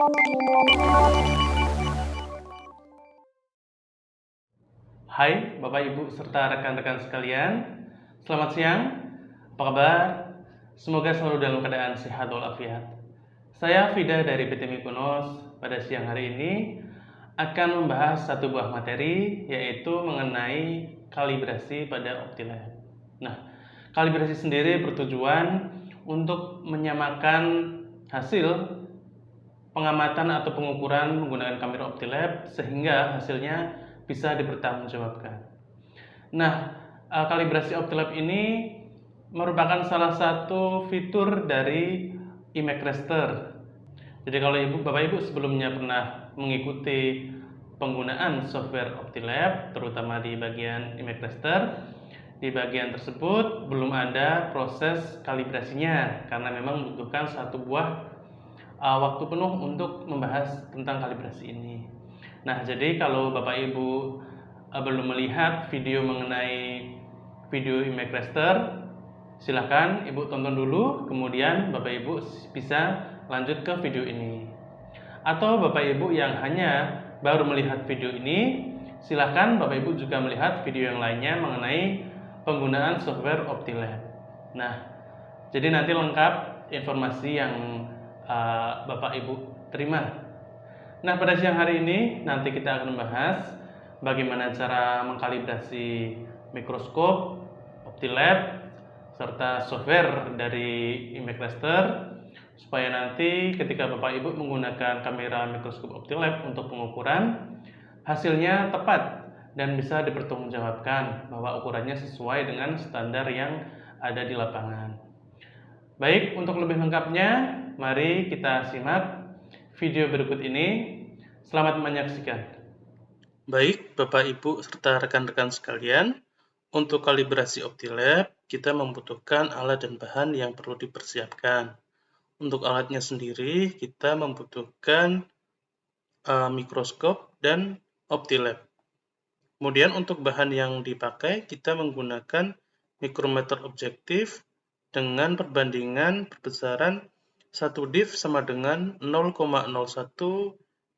Hai Bapak Ibu serta rekan-rekan sekalian, selamat siang, apa kabar? Semoga selalu dalam keadaan sehat walafiat. Saya Fida dari PT Mikonos. Pada siang hari ini akan membahas satu buah materi, yaitu mengenai kalibrasi pada OptiLab. Nah, kalibrasi sendiri bertujuan untuk menyamakan hasil pengamatan atau pengukuran menggunakan kamera OptiLab sehingga hasilnya bisa dipertanggungjawabkan. Nah, kalibrasi OptiLab ini merupakan salah satu fitur dari Image Raster. Jadi kalau Bapak Ibu sebelumnya pernah mengikuti penggunaan software OptiLab, terutama di bagian Image Raster, di bagian tersebut belum ada proses kalibrasinya karena memang membutuhkan satu buah waktu penuh untuk membahas tentang kalibrasi ini. Nah, jadi kalau Bapak Ibu belum melihat video mengenai video Image Raster, silahkan Ibu tonton dulu, kemudian Bapak Ibu bisa lanjut ke video ini. Atau Bapak Ibu yang hanya baru melihat video ini, silahkan Bapak Ibu juga melihat video yang lainnya mengenai penggunaan software OptiLab. Nah, jadi nanti lengkap informasi yang Bapak Ibu terima. Nah, pada siang hari ini nanti kita akan membahas bagaimana cara mengkalibrasi mikroskop, OptiLab, serta software dari Image Raster supaya nanti ketika Bapak Ibu menggunakan kamera mikroskop OptiLab untuk pengukuran, hasilnya tepat dan bisa dipertanggungjawabkan bahwa ukurannya sesuai dengan standar yang ada di lapangan. Baik, untuk lebih lengkapnya, mari kita simak video berikut ini. Selamat menyaksikan. Baik, Bapak Ibu serta rekan-rekan sekalian, untuk kalibrasi OptiLab, kita membutuhkan alat dan bahan yang perlu dipersiapkan. Untuk alatnya sendiri, kita membutuhkan mikroskop dan OptiLab. Kemudian untuk bahan yang dipakai, kita menggunakan mikrometer objektif dengan perbandingan perbesaran 1 div sama dengan 0,01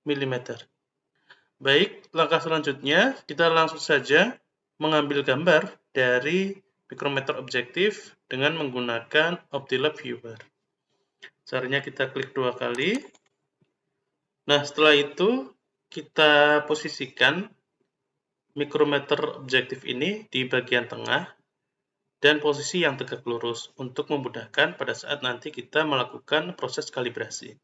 mm. Baik, langkah selanjutnya kita langsung saja mengambil gambar dari mikrometer objektif dengan menggunakan OptiLab Viewer. Caranya kita klik 2 kali. Nah, setelah itu kita posisikan mikrometer objektif ini di bagian tengah dan posisi yang tegak lurus untuk memudahkan pada saat nanti kita melakukan proses kalibrasi.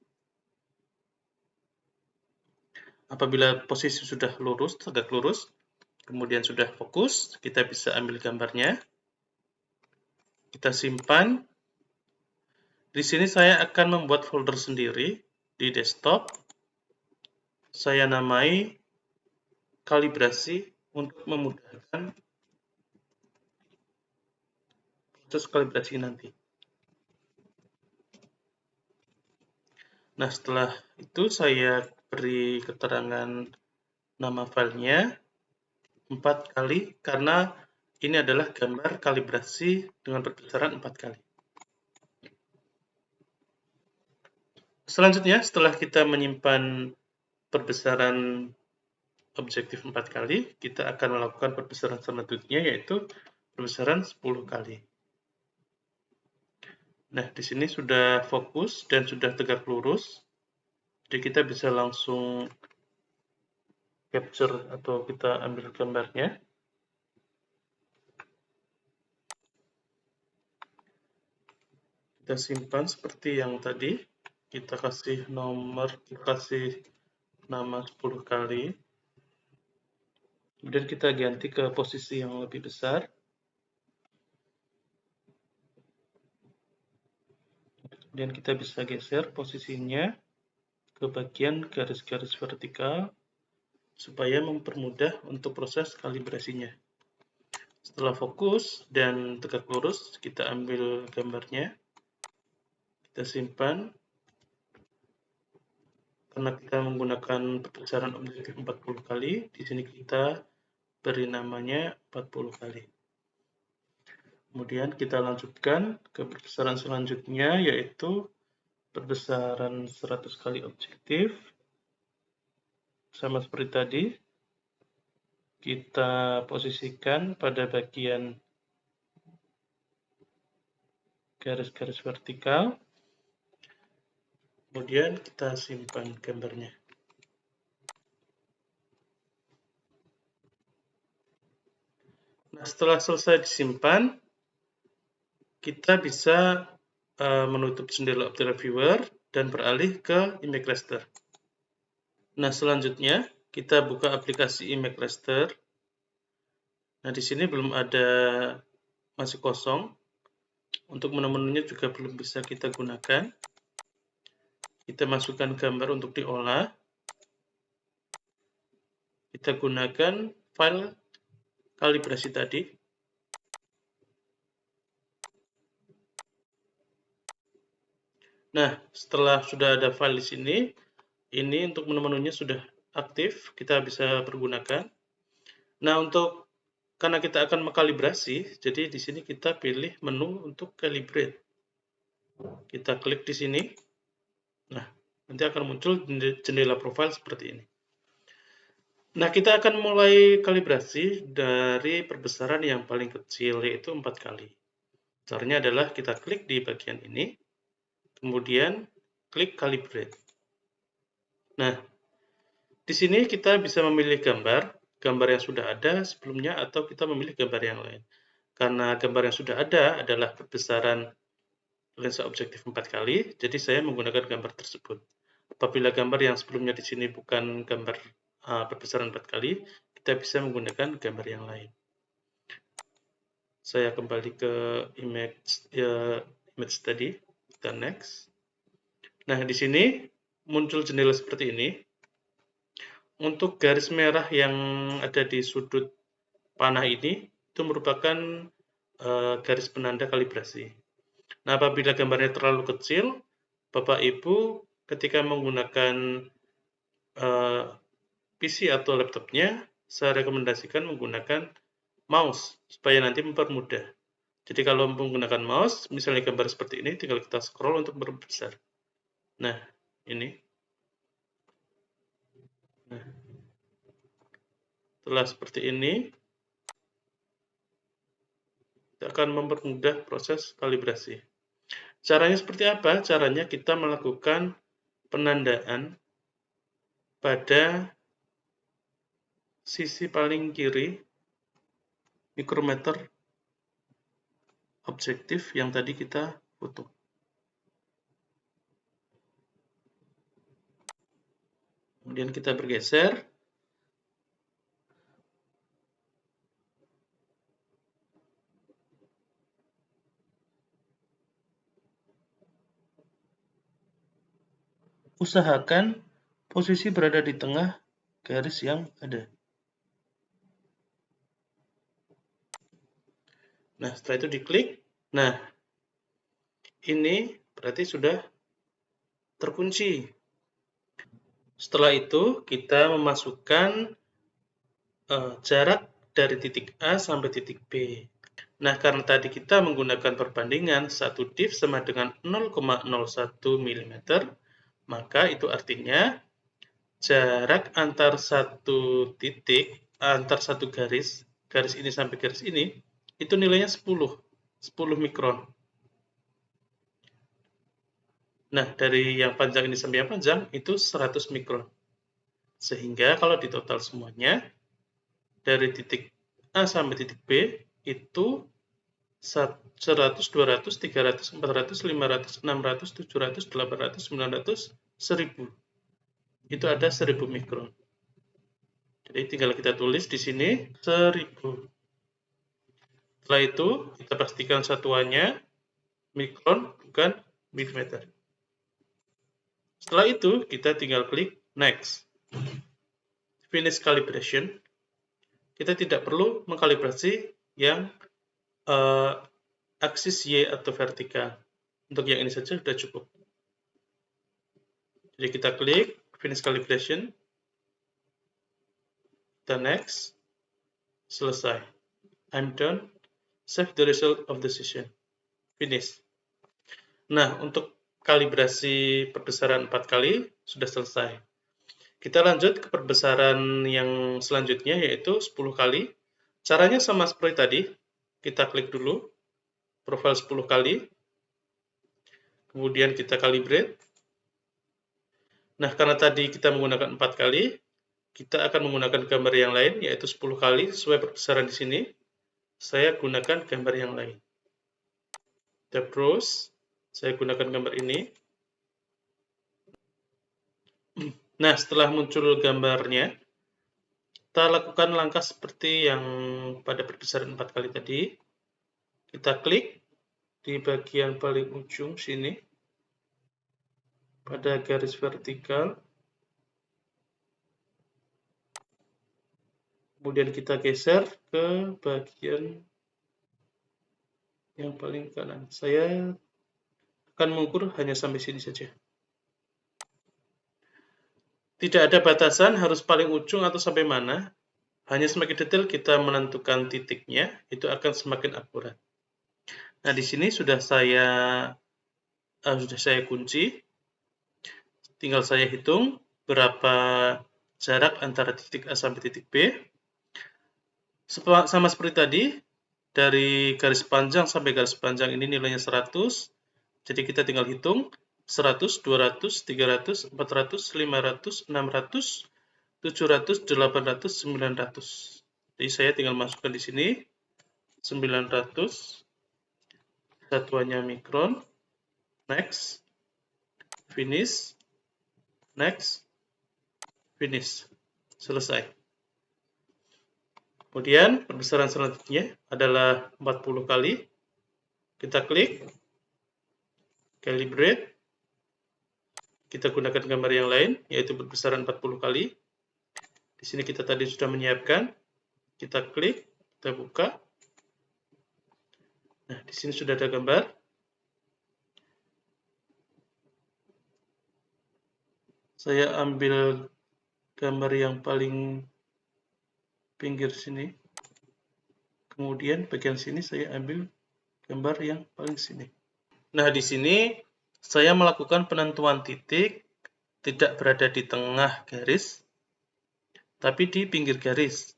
Apabila posisi sudah lurus, tegak lurus, kemudian sudah fokus, kita bisa ambil gambarnya. Kita simpan. Di sini saya akan membuat folder sendiri di desktop. Saya namai kalibrasi untuk memudahkan proses kalibrasi nanti. Nah, setelah itu saya beri keterangan nama filenya 4 kali karena ini adalah gambar kalibrasi dengan perbesaran 4 kali. Selanjutnya, setelah kita menyimpan perbesaran objektif 4 kali, kita akan melakukan perbesaran selanjutnya yaitu perbesaran 10 kali. Nah, di sini sudah fokus dan sudah tegak lurus. Jadi kita bisa langsung capture atau kita ambil gambarnya. Kita simpan seperti yang tadi. Kita kasih nama 10 kali. Kemudian kita ganti ke posisi yang lebih besar. Kemudian kita bisa geser posisinya ke bagian garis-garis vertikal supaya mempermudah untuk proses kalibrasinya. Setelah fokus dan tegak lurus, kita ambil gambarnya, kita simpan. Karena kita menggunakan perbesaran objektif 40 kali, di sini kita beri namanya 40 kali. Kemudian kita lanjutkan ke perbesaran selanjutnya, yaitu perbesaran 100 kali objektif. Sama seperti tadi, kita posisikan pada bagian garis-garis vertikal. Kemudian kita simpan gambarnya. Nah, setelah selesai disimpan, kita bisa menutup jendela Optera Viewer dan beralih ke Image Raster. Nah, selanjutnya kita buka aplikasi Image Raster. Nah, di sini belum ada, masih kosong. Untuk menu-menunya juga belum bisa kita gunakan. Kita masukkan gambar untuk diolah. Kita gunakan file kalibrasi tadi. Nah, setelah sudah ada file di sini, ini untuk menu-menunya sudah aktif, kita bisa pergunakan. Nah, karena kita akan mengkalibrasi, jadi di sini kita pilih menu untuk calibrate. Kita klik di sini. Nah, nanti akan muncul jendela profil seperti ini. Nah, kita akan mulai kalibrasi dari perbesaran yang paling kecil, yaitu 4 kali. Caranya adalah kita klik di bagian ini, kemudian klik calibrate. Nah, di sini kita bisa memilih gambar yang sudah ada sebelumnya, atau kita memilih gambar yang lain. Karena gambar yang sudah ada adalah perbesaran lensa objektif 4 kali, jadi saya menggunakan gambar tersebut. Apabila gambar yang sebelumnya di sini bukan gambar perbesaran 4 kali, kita bisa menggunakan gambar yang lain. Saya kembali ke image tadi, kita next. Nah, di sini muncul jendela seperti ini. Untuk garis merah yang ada di sudut panah ini, itu merupakan garis penanda kalibrasi. Nah, apabila gambarnya terlalu kecil, Bapak Ibu ketika menggunakan PC atau laptopnya, saya rekomendasikan menggunakan mouse supaya nanti mempermudah. Jadi kalau menggunakan mouse, misalnya gambar seperti ini, tinggal kita scroll untuk memperbesar. Nah, ini. Nah, setelah seperti ini, kita akan mempermudah proses kalibrasi. Caranya seperti apa? Caranya kita melakukan penandaan pada sisi paling kiri mikrometer objektif yang tadi kita foto. Kemudian kita bergeser. Usahakan posisi berada di tengah garis yang ada. Nah, setelah itu diklik. Nah, ini berarti sudah terkunci. Setelah itu, kita memasukkan jarak dari titik A sampai titik B. Nah, karena tadi kita menggunakan perbandingan 1 div sama dengan 0,01 mm, maka itu artinya jarak antar satu titik, antar satu garis ini sampai garis ini, itu nilainya 10 mikron. Nah, dari yang panjang ini sampai yang panjang, itu 100 mikron. Sehingga kalau ditotal semuanya, dari titik A sampai titik B, itu 100, 200, 300, 400, 500, 600, 700, 800, 900, 1000. Itu ada 1000 mikron. Jadi tinggal kita tulis di sini 1000. Setelah itu kita pastikan satuannya mikron bukan milimeter. Setelah itu kita tinggal klik next. Finish calibration. Kita tidak perlu mengkalibrasi yang aksis Y atau vertikal. Untuk yang ini saja sudah cukup. Jadi kita klik finish calibration. Kita next. Selesai. I'm done. Save the result of the session. Finish. Nah, untuk kalibrasi perbesaran 4 kali sudah selesai. Kita lanjut ke perbesaran yang selanjutnya, yaitu 10 kali. Caranya sama seperti tadi. Kita klik dulu profil 10 kali, kemudian kita calibrate. Nah, karena tadi kita menggunakan 4 kali, kita akan menggunakan gambar yang lain, yaitu 10 kali sesuai perbesaran di sini. Saya gunakan gambar yang lain. Tab browse, saya gunakan gambar ini. Nah, setelah muncul gambarnya, kita lakukan langkah seperti yang pada perbesaran 4 kali tadi. Kita klik di bagian paling ujung sini, pada garis vertikal. Kemudian kita geser ke bagian yang paling kanan. Saya akan mengukur hanya sampai sini saja. Tidak ada batasan harus paling ujung atau sampai mana. Hanya semakin detail kita menentukan titiknya, itu akan semakin akurat. Nah, di sini sudah saya kunci. Tinggal saya hitung berapa jarak antara titik A sampai titik B. Sama seperti tadi, dari garis panjang sampai garis panjang ini nilainya 100. Jadi kita tinggal hitung 100, 200, 300, 400, 500, 600, 700, 800, 900. Jadi saya tinggal masukkan di sini 900, satuannya mikron, next, finish, next, finish. Selesai. Kemudian perbesaran selanjutnya adalah 40 kali. Kita klik, calibrate. Kita gunakan gambar yang lain, yaitu perbesaran 40 kali. Di sini kita tadi sudah menyiapkan. Kita klik, kita buka. Nah, di sini sudah ada gambar. Saya ambil gambar yang paling pinggir sini. Kemudian bagian sini saya ambil gambar yang paling sini. Nah, di sini saya melakukan penentuan titik tidak berada di tengah garis, tapi di pinggir garis.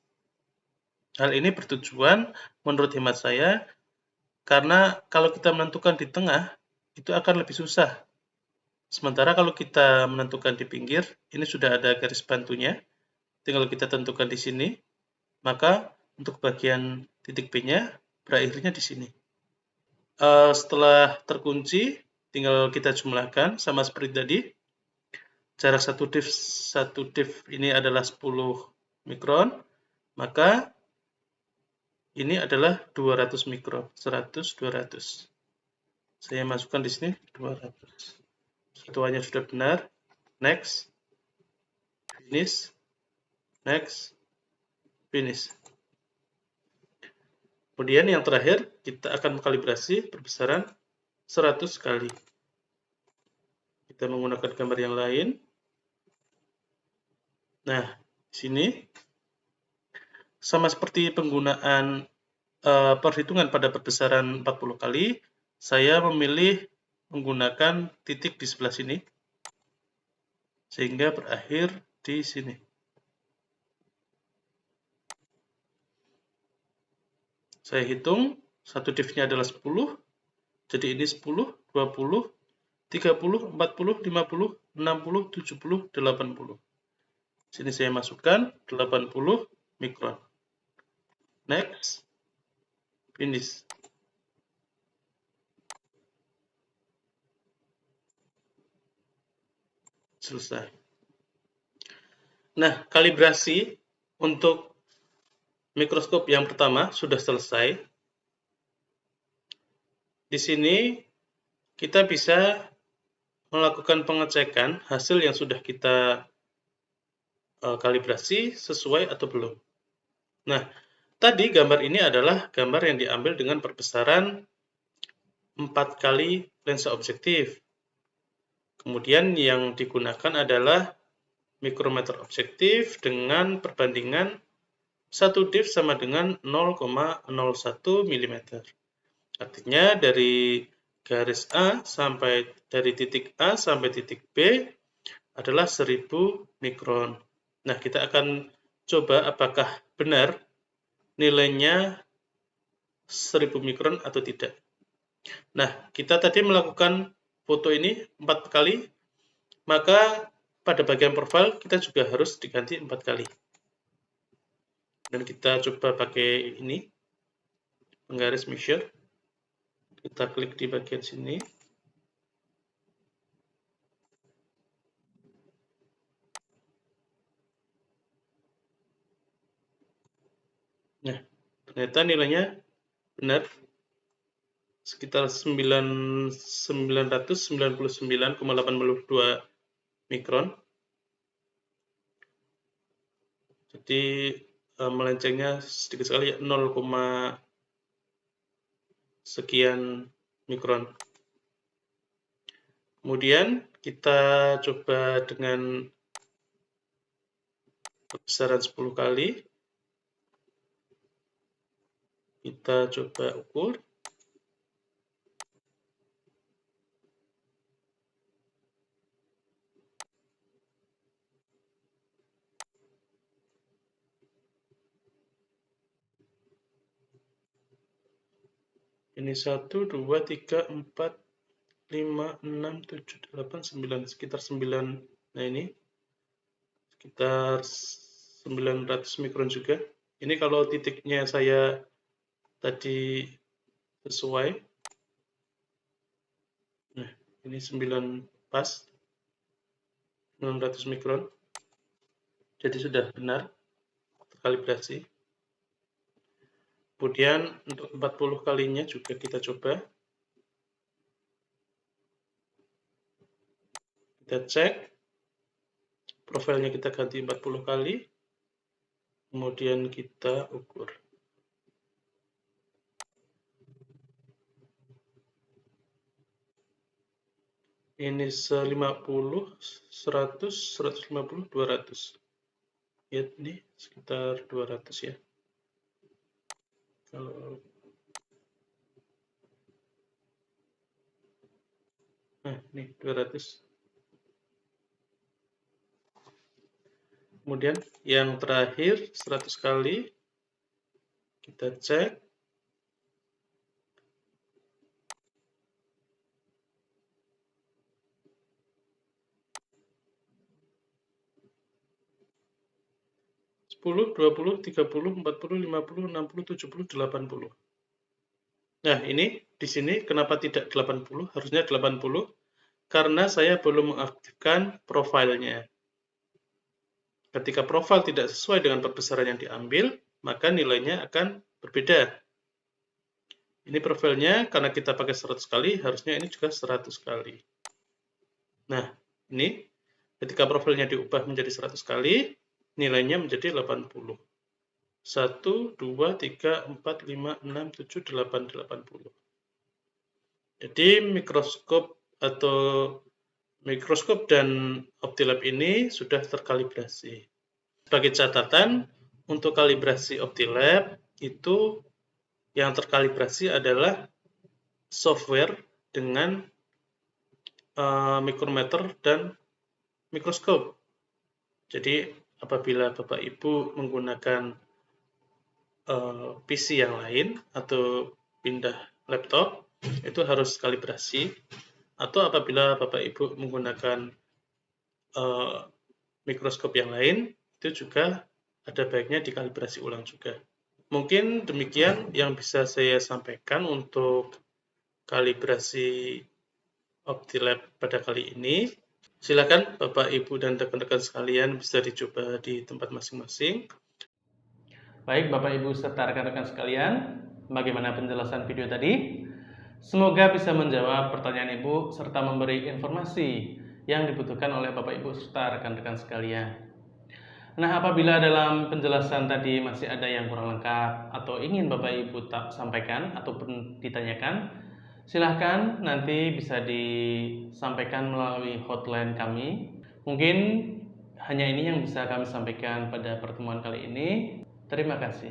Hal ini bertujuan menurut hemat saya, karena kalau kita menentukan di tengah, itu akan lebih susah. Sementara kalau kita menentukan di pinggir, ini sudah ada garis bantunya, tinggal kita tentukan di sini, maka untuk bagian titik B-nya berakhirnya di sini. Setelah terkunci, tinggal kita jumlahkan sama seperti tadi. Jarak satu div ini adalah 10 mikron, maka ini adalah 200 mikron, 100, 200. Saya masukkan di sini 200. Satuannya sudah benar. Next, finish, next, finish. Kemudian yang terakhir, kita akan mengkalibrasi perbesaran 100 kali. Kita menggunakan gambar yang lain. Nah, di sini sama seperti penggunaan perhitungan pada perbesaran 40 kali, saya memilih menggunakan titik di sebelah sini, sehingga berakhir di sini. Saya hitung, satu divnya adalah 10, jadi ini 10, 20, 30, 40, 50, 60, 70, 80. Sini saya masukkan 80 mikron. Next, finish. Selesai. Nah, kalibrasi untuk mikroskop yang pertama sudah selesai. Di sini kita bisa melakukan pengecekan hasil yang sudah kita kalibrasi sesuai atau belum. Nah, tadi gambar ini adalah gambar yang diambil dengan perbesaran 4 kali lensa objektif. Kemudian yang digunakan adalah mikrometer objektif dengan perbandingan 1 div sama dengan 0,01 mm. Artinya dari garis A sampai dari titik A sampai titik B adalah 1000 mikron. Nah, kita akan coba apakah benar nilainya 1000 mikron atau tidak. Nah, kita tadi melakukan foto ini 4 kali, maka pada bagian profil kita juga harus diganti 4 kali. Dan kita coba pakai ini, penggaris measure. Kita klik di bagian sini. Nah, ternyata nilainya benar, sekitar 999,82 mikron. Jadi melencengnya sedikit sekali, 0, sekian mikron. Kemudian kita coba dengan perbesaran 10 kali. Kita coba ukur. Ini 1, 2, 3, 4, 5, 6, 7, 8, 9, sekitar 9. Nah, ini sekitar 900 mikron juga. Ini kalau titiknya saya tadi sesuai. Nah, ini 9 pas, 900 mikron. Jadi sudah benar terkalibrasi. Kemudian untuk 40 kalinya juga kita coba. Kita cek. Profilnya kita ganti 40 kali. Kemudian kita ukur. Ini 50, 100, 150, 200. Ya, ini sekitar 200 ya. Kalau nah, ini 200. Kemudian yang terakhir 100 kali kita cek. Sepuluh, 20, 30, 40, 50, 60, 70, 80. Nah, ini di sini kenapa tidak 80? Harusnya 80 karena saya belum mengaktifkan profilnya. Ketika profil tidak sesuai dengan perbesaran yang diambil, maka nilainya akan berbeda. Ini profilnya, karena kita pakai 100 kali, harusnya ini juga 100 kali. Nah, ini ketika profilnya diubah menjadi 100 kali, nilainya menjadi 80. 1, 2, 3, 4, 5, 6, 7, 8, 80. Jadi mikroskop dan OptiLab ini sudah terkalibrasi. Sebagai catatan, untuk kalibrasi OptiLab itu yang terkalibrasi adalah software dengan mikrometer dan mikroskop. Jadi apabila Bapak Ibu menggunakan PC yang lain atau pindah laptop, itu harus kalibrasi. Atau apabila Bapak Ibu menggunakan mikroskop yang lain, itu juga ada baiknya dikalibrasi ulang juga. Mungkin demikian yang bisa saya sampaikan untuk kalibrasi OptiLab pada kali ini. Silakan Bapak, Ibu, dan rekan-rekan sekalian bisa dicoba di tempat masing-masing. Baik Bapak, Ibu, serta rekan-rekan sekalian, bagaimana penjelasan video tadi? Semoga bisa menjawab pertanyaan Ibu serta memberi informasi yang dibutuhkan oleh Bapak, Ibu, serta rekan-rekan sekalian. Nah, apabila dalam penjelasan tadi masih ada yang kurang lengkap atau ingin Bapak Ibu tak sampaikan ataupun ditanyakan, silahkan nanti bisa disampaikan melalui hotline kami. Mungkin hanya ini yang bisa kami sampaikan pada pertemuan kali ini. Terima kasih.